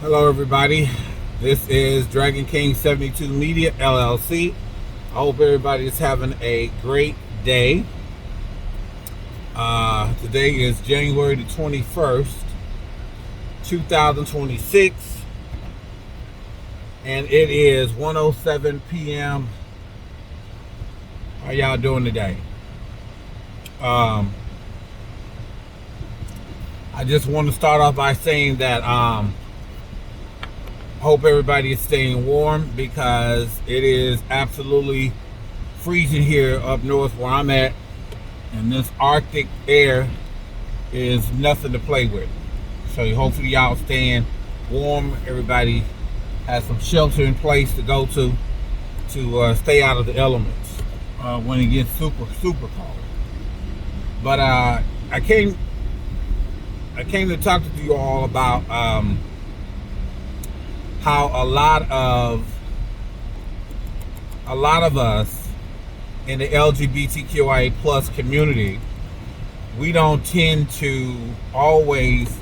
Hello, everybody. This is Dragon King 72 Media, L.L.C. I hope everybody is having a great day. Today is January the 21st, 2026, and it is 1:07 p.m. How y'all doing today? I just want to start off by saying that hope everybody is staying warm because it is absolutely freezing here up north where I'm at, and this Arctic air is nothing to play with. So hopefully y'all staying warm. Everybody has some shelter in place to go to stay out of the elements when it gets super cold. But I came to talk to you all about how a lot of us in the LGBTQIA plus community, we don't tend to always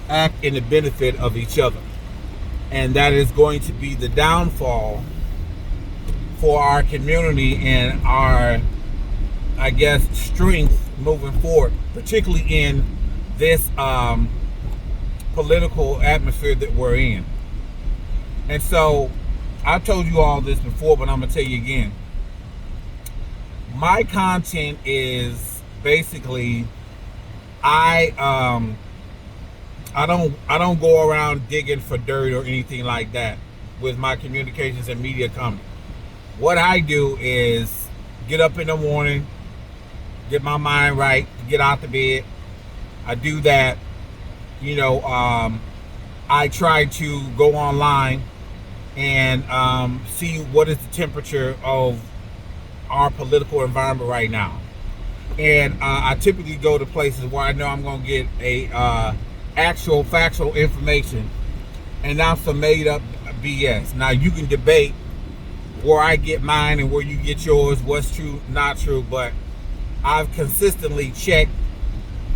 act in the benefit of each other, and that is going to be the downfall for our community and our, I guess, strength moving forward, particularly in this political atmosphere that we're in. And so I've told you all this before, but I'm gonna tell you again. My content is basically I don't go around digging for dirt or anything like that with my communications and media company. What I do is get up in the morning, get my mind right, get out the bed. I do that. I try to go online and see what is the temperature of our political environment right now. And I typically go to places where I know I'm going to get a actual factual information and not some made up BS. Now you can debate where I get mine and where you get yours, what's true, not true, but I've consistently checked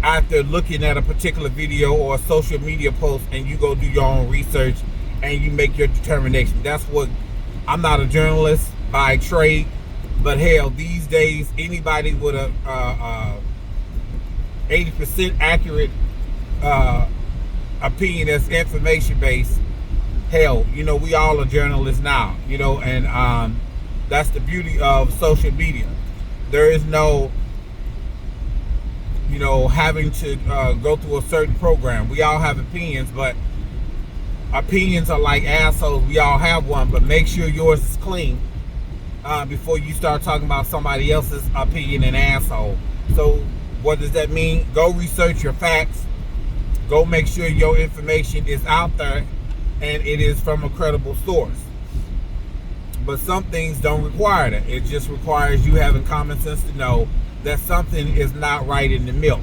after looking at a particular video or a social media post, and you go do your own research and you make your determination. That's what, I'm not a journalist by trade, but hell, these days anybody with a 80% accurate opinion that's information based, hell, we all are journalists now, and that's the beauty of social media. There is no having to go through a certain program. We all have opinions, but opinions are like assholes. We all have one, but make sure yours is clean before you start talking about somebody else's opinion and asshole. So what does that mean? Go research your facts. Go make sure your information is out there and it is from a credible source. But some things don't require that. It just requires you having common sense to know that something is not right in the milk.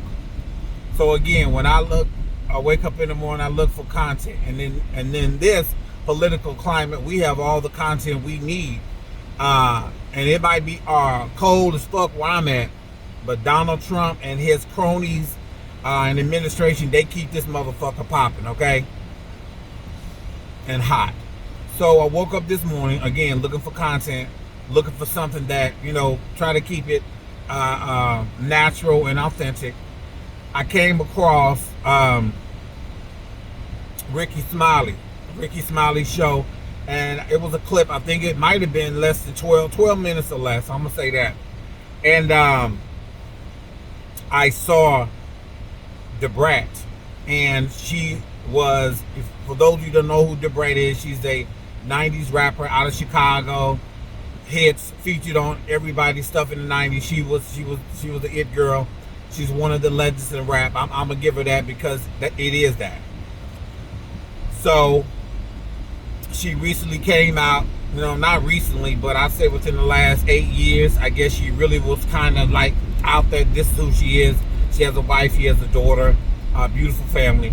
So again, when I wake up in the morning, I look for content, and then this political climate, we have all the content we need, and it might be cold as fuck where I'm at, but Donald Trump and his cronies and administration, they keep this motherfucker popping, okay, and hot. So I woke up this morning again looking for content, looking for something that try to keep it natural and authentic. I came across Ricky Smiley's show, and it was a clip. I think it might have been less than 12 minutes or less. I'm gonna say that. And I saw the Brat, and she was, for those of you who don't know who the Brat is, she's a 90s rapper out of Chicago. Hits, featured on everybody's stuff in the 90s. She was the it girl. She's one of the legends in rap. I'm gonna give her that because it is that. So she recently came out, not recently, but I say within the last 8 years. I guess she really was kind of like out there. This is who she is. She has a wife, she has a daughter, a beautiful family.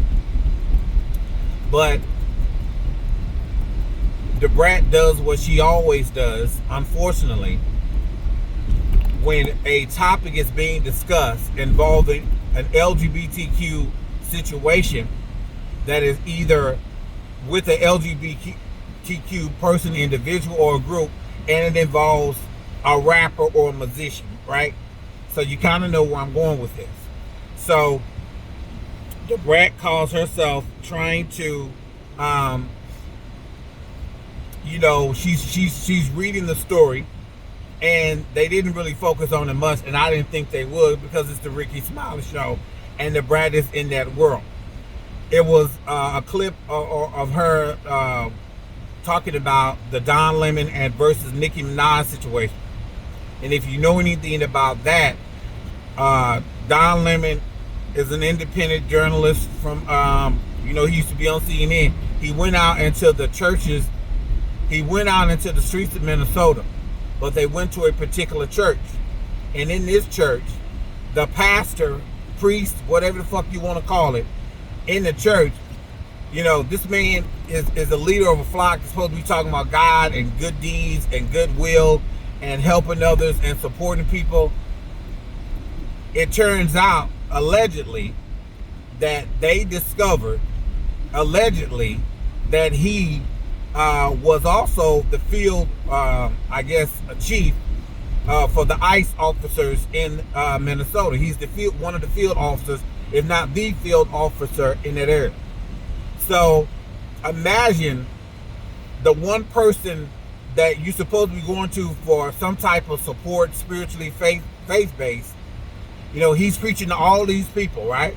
But the Brat does what she always does, unfortunately. When a topic is being discussed involving an LGBTQ situation that is either with an LGBTQ person, individual, or a group, and it involves a rapper or a musician, right? So you kind of know where I'm going with this. So the Brat calls herself trying to, she's reading the story, and they didn't really focus on it much, and I didn't think they would because it's the Ricky Smiley show, and the Brat is in that world. It was a clip of her talking about the Don Lemon and versus Nicki Minaj situation. And if you know anything about that, Don Lemon is an independent journalist from, he used to be on CNN. He went out into the churches. He went out into the streets of Minnesota, but they went to a particular church. And in this church, the pastor, priest, whatever the fuck you want to call it, in the church, this man is a leader of a flock. He's supposed to be talking about God and good deeds and goodwill and helping others and supporting people. It turns out, allegedly, that they discovered, that he was also the field, a chief for the ICE officers in Minnesota. He's one of the field officers, if not the field officer in that area. So imagine the one person that you're supposed to be going to for some type of support, spiritually, faith-based. He's preaching to all these people, right?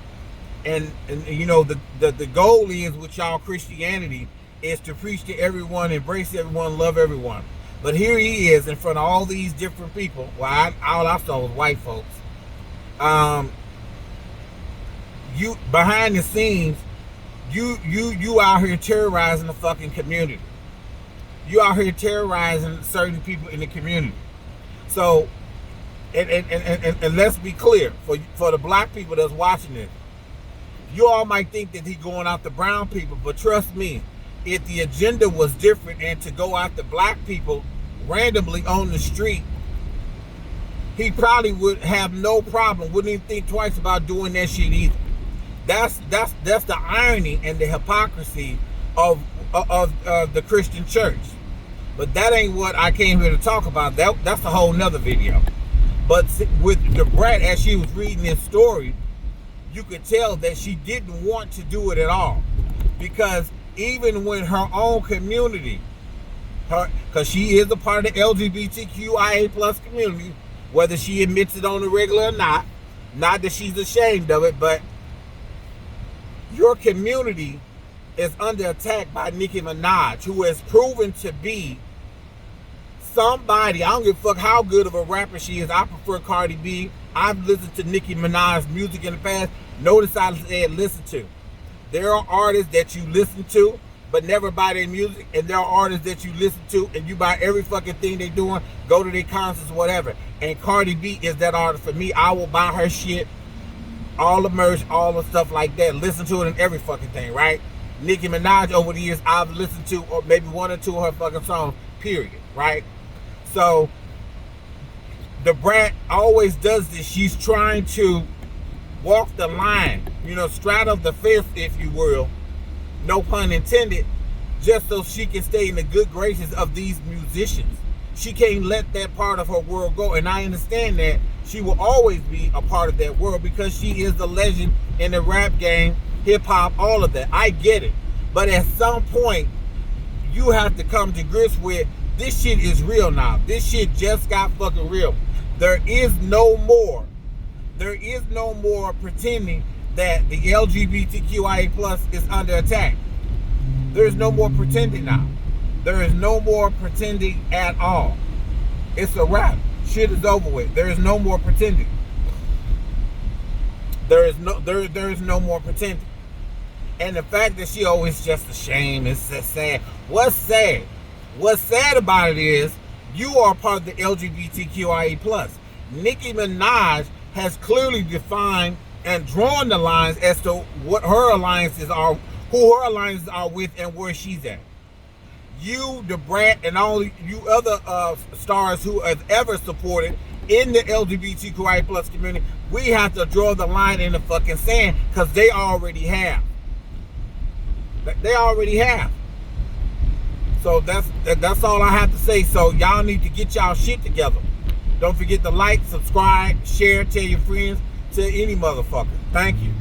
And the goal is with y'all Christianity is to preach to everyone, embrace everyone, love everyone. But here he is in front of all these different people. Well, all I saw was white folks. You behind the scenes, you out here terrorizing the fucking community. You out here terrorizing certain people in the community. So, and let's be clear for the black people that's watching this. You all might think that he's going after brown people, but trust me, if the agenda was different and to go after black people randomly on the street, he probably would have no problem, wouldn't even think twice about doing that shit either. That's the irony and the hypocrisy of the Christian church. But that ain't what I came here to talk about. That's a whole nother video. But with the Brat, as she was reading this story, you could tell that she didn't want to do it at all. Because even when her own community, because she is a part of the LGBTQIA plus community, whether she admits it on the regular or not that she's ashamed of it, but your community is under attack by Nicki Minaj, who has proven to be somebody. I don't give a fuck how good of a rapper she is. I prefer Cardi B. I've listened to Nicki Minaj's music in the past. Notice I said listen to. There are artists that you listen to but never buy their music, and there are artists that you listen to and you buy every fucking thing they doing, go to their concerts, whatever. And Cardi B is that artist for me. I will buy her shit, all the merch, all the stuff like that, listen to it in every fucking thing, right? Nicki Minaj, over the years, I've listened to or maybe one or two of her fucking songs, period, right? So the Brat always does this. She's trying to walk the line, straddle the fence, if you will, no pun intended, just so she can stay in the good graces of these musicians. She can't let that part of her world go, and I understand that she will always be a part of that world because she is the legend in the rap game, hip-hop, all of that. I get it. But at some point, you have to come to grips with, this shit is real now. This shit just got fucking real. There is no more pretending that the LGBTQIA plus is under attack. There's no more pretending now. There is no more pretending at all. It's a wrap. Shit is over with. There is no more pretending. There is no more pretending. And the fact that she always just ashamed is sad. What's sad? What's sad about it is you are part of the LGBTQIA plus. Nicki Minaj has clearly defined and drawn the lines as to what her alliances are, who her alliances are with, and where she's at. You, the Brat, and all you other stars who have ever supported in the LGBTQIA plus community, we have to draw the line in the fucking sand because they already have. They already have. So that's all I have to say. So y'all need to get y'all shit together. Don't forget to like, subscribe, share, tell your friends, tell any motherfucker. Thank you.